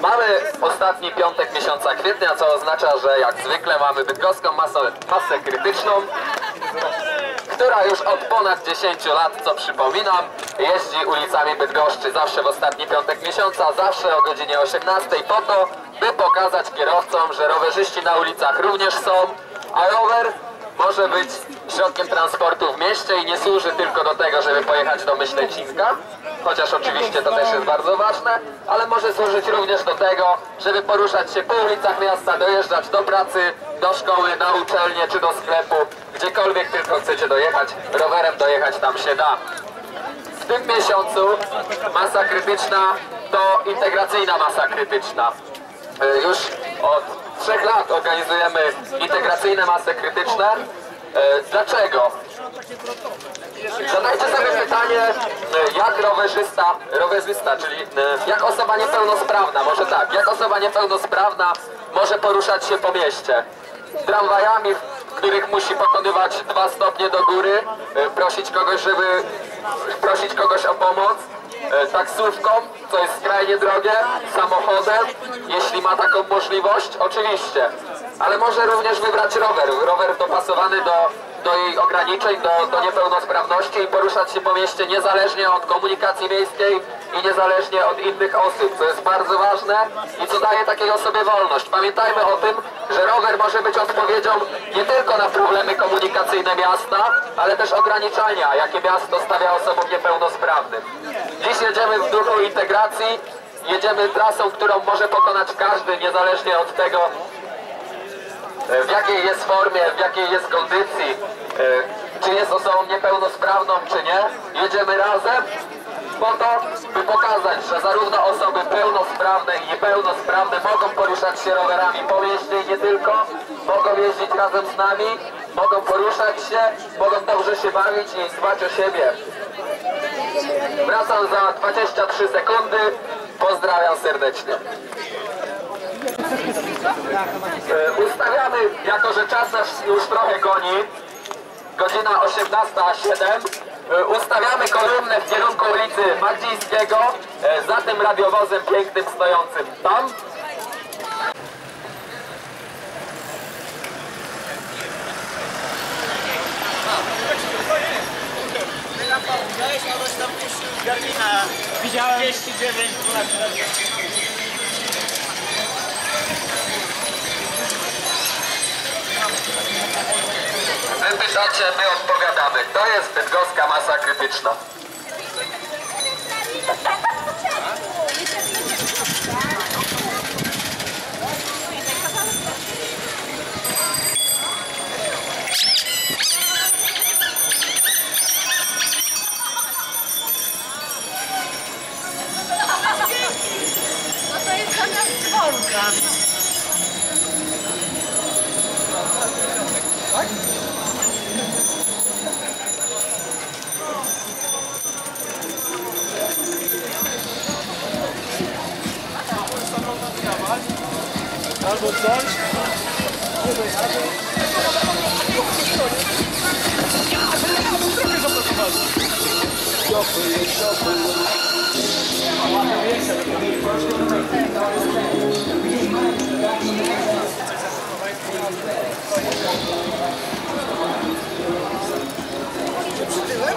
Mamy ostatni piątek miesiąca kwietnia, co oznacza, że jak zwykle mamy bydgoską masę krytyczną, która już od ponad 10 lat, co przypominam, jeździ ulicami Bydgoszczy zawsze w ostatni piątek miesiąca, zawsze o godzinie 18 po to, by pokazać kierowcom, że rowerzyści na ulicach również są, a rower może być środkiem transportu w mieście i nie służy tylko do tego, żeby pojechać do Myślecinka, chociaż oczywiście to też jest bardzo ważne, ale może służyć również do tego, żeby poruszać się po ulicach miasta, dojeżdżać do pracy, do szkoły, na uczelnię czy do sklepu, gdziekolwiek tylko chcecie dojechać, rowerem dojechać tam się da. W tym miesiącu masa krytyczna to integracyjna masa krytyczna. Już od 3 lat organizujemy integracyjne masy krytyczne. Dlaczego? Zadajcie sobie pytanie, jak rowerzysta, czyli jak osoba niepełnosprawna, może tak, jak osoba niepełnosprawna może poruszać się po mieście. Tramwajami, w których musi pokonywać 2 stopnie do góry, prosić kogoś o pomoc, taksówką, co jest skrajnie drogie, samochodem, jeśli ma taką możliwość, oczywiście. Ale może również wybrać rower dopasowany do jej ograniczeń, do niepełnosprawności i poruszać się po mieście niezależnie od komunikacji miejskiej i niezależnie od innych osób, co jest bardzo ważne i co daje takiej osobie wolność. Pamiętajmy o tym, że rower może być odpowiedzią nie tylko na problemy komunikacyjne miasta, ale też ograniczenia, jakie miasto stawia osobom niepełnosprawnym. Dziś jedziemy w duchu integracji, jedziemy trasą, którą może pokonać każdy, niezależnie od tego, w jakiej jest formie, w jakiej jest kondycji, czy jest osobą niepełnosprawną, czy nie. Jedziemy razem po to, by pokazać, że zarówno osoby pełnosprawne i niepełnosprawne mogą poruszać się rowerami po mieście i nie tylko, mogą jeździć razem z nami, mogą poruszać się, mogą dobrze się bawić i dbać o siebie. Wracam za 23 sekundy. Pozdrawiam serdecznie. Ustawiamy, jako że czas nas już trochę goni, godzina 18:07, ustawiamy kolumnę w kierunku ulicy Madzińskiego, za tym radiowozem pięknym stojącym tam. Widziałem 39 lat. Wy pytacie, my odpowiadamy. To jest bydgoska masa krytyczna. No to jest zamiast dzwonka. Albo coś? Nie dojechać. Trochę zablokowali. Przytyłem?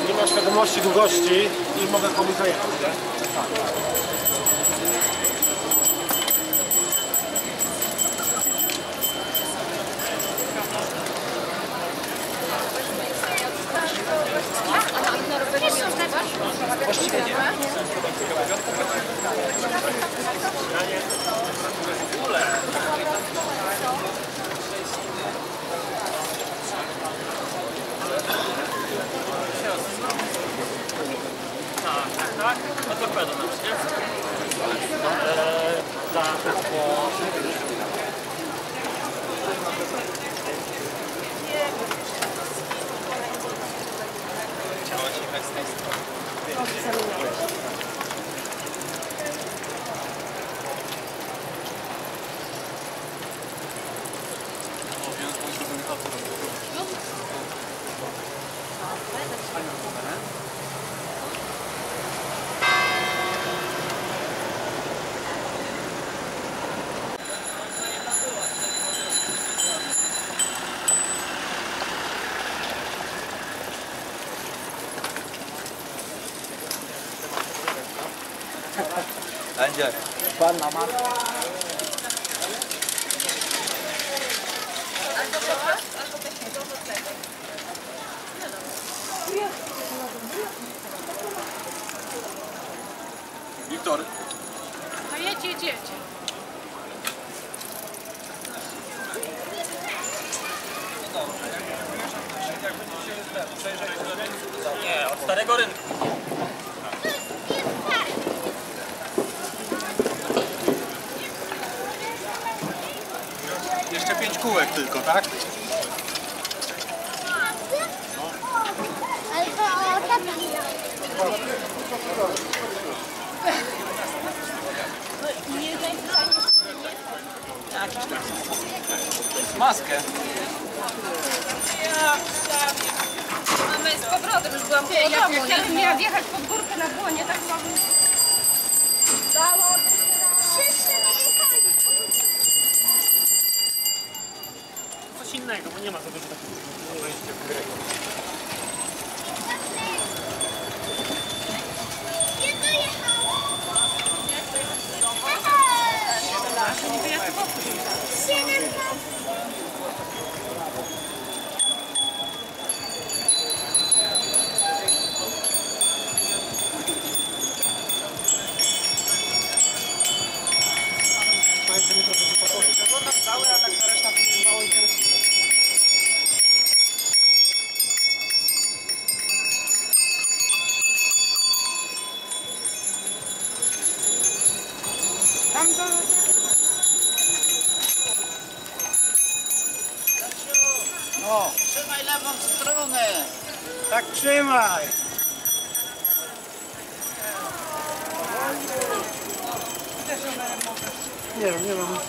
Nie ma świadomości długości i mogę komuś zajechać, nie? Właściwie nie. Tak, no to pewno nawet, nie? będzie. Panna Marta. Albo to was, albo takiego do tego. Wiktor. No jedź, jedź, jedź. Nie, od Starego Rynku. Jeszcze 5 kółek tylko, tak? Ale to o tablica. Maskę. Mamy z powrotem, już byłam koło domu. Jak miała wjechać pod górkę na błonie, tak mam... Wszyscy wyjechali. Coś innego, bo nie ma za dużo takiego. Nie dojechało. 7. No. Trzymaj lewą stronę. Tak trzymaj. Nie wiem, nie mam nic.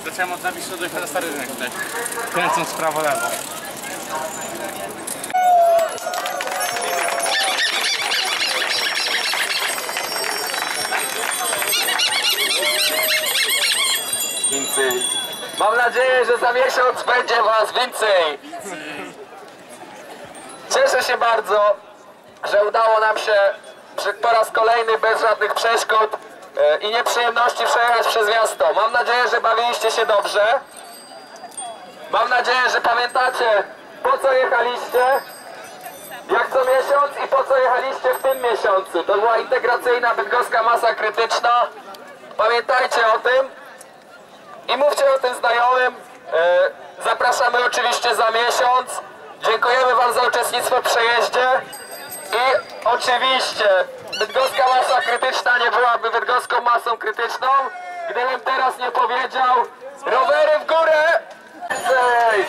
Zacząłem od zapisu dojechać na Stary Rynek tutaj. Kręcąc prawo-lewo. Więcej. Mam nadzieję, że za miesiąc będzie was więcej. Cieszę się bardzo, że udało nam się po raz kolejny bez żadnych przeszkód i nieprzyjemności przejechać przez miasto. Mam nadzieję, że bawiliście się dobrze. Mam nadzieję, że pamiętacie, po co jechaliście, jak co miesiąc i po co jechaliście w tym miesiącu. To była integracyjna bydgoska masa krytyczna. Pamiętajcie o tym i mówcie o tym znajomym. Zapraszamy oczywiście za miesiąc. Dziękujemy wam za uczestnictwo w przejeździe. I oczywiście bydgoska masa krytyczna nie byłaby bydgoską masą krytyczną, gdybym teraz nie powiedział: rowery w górę! Ale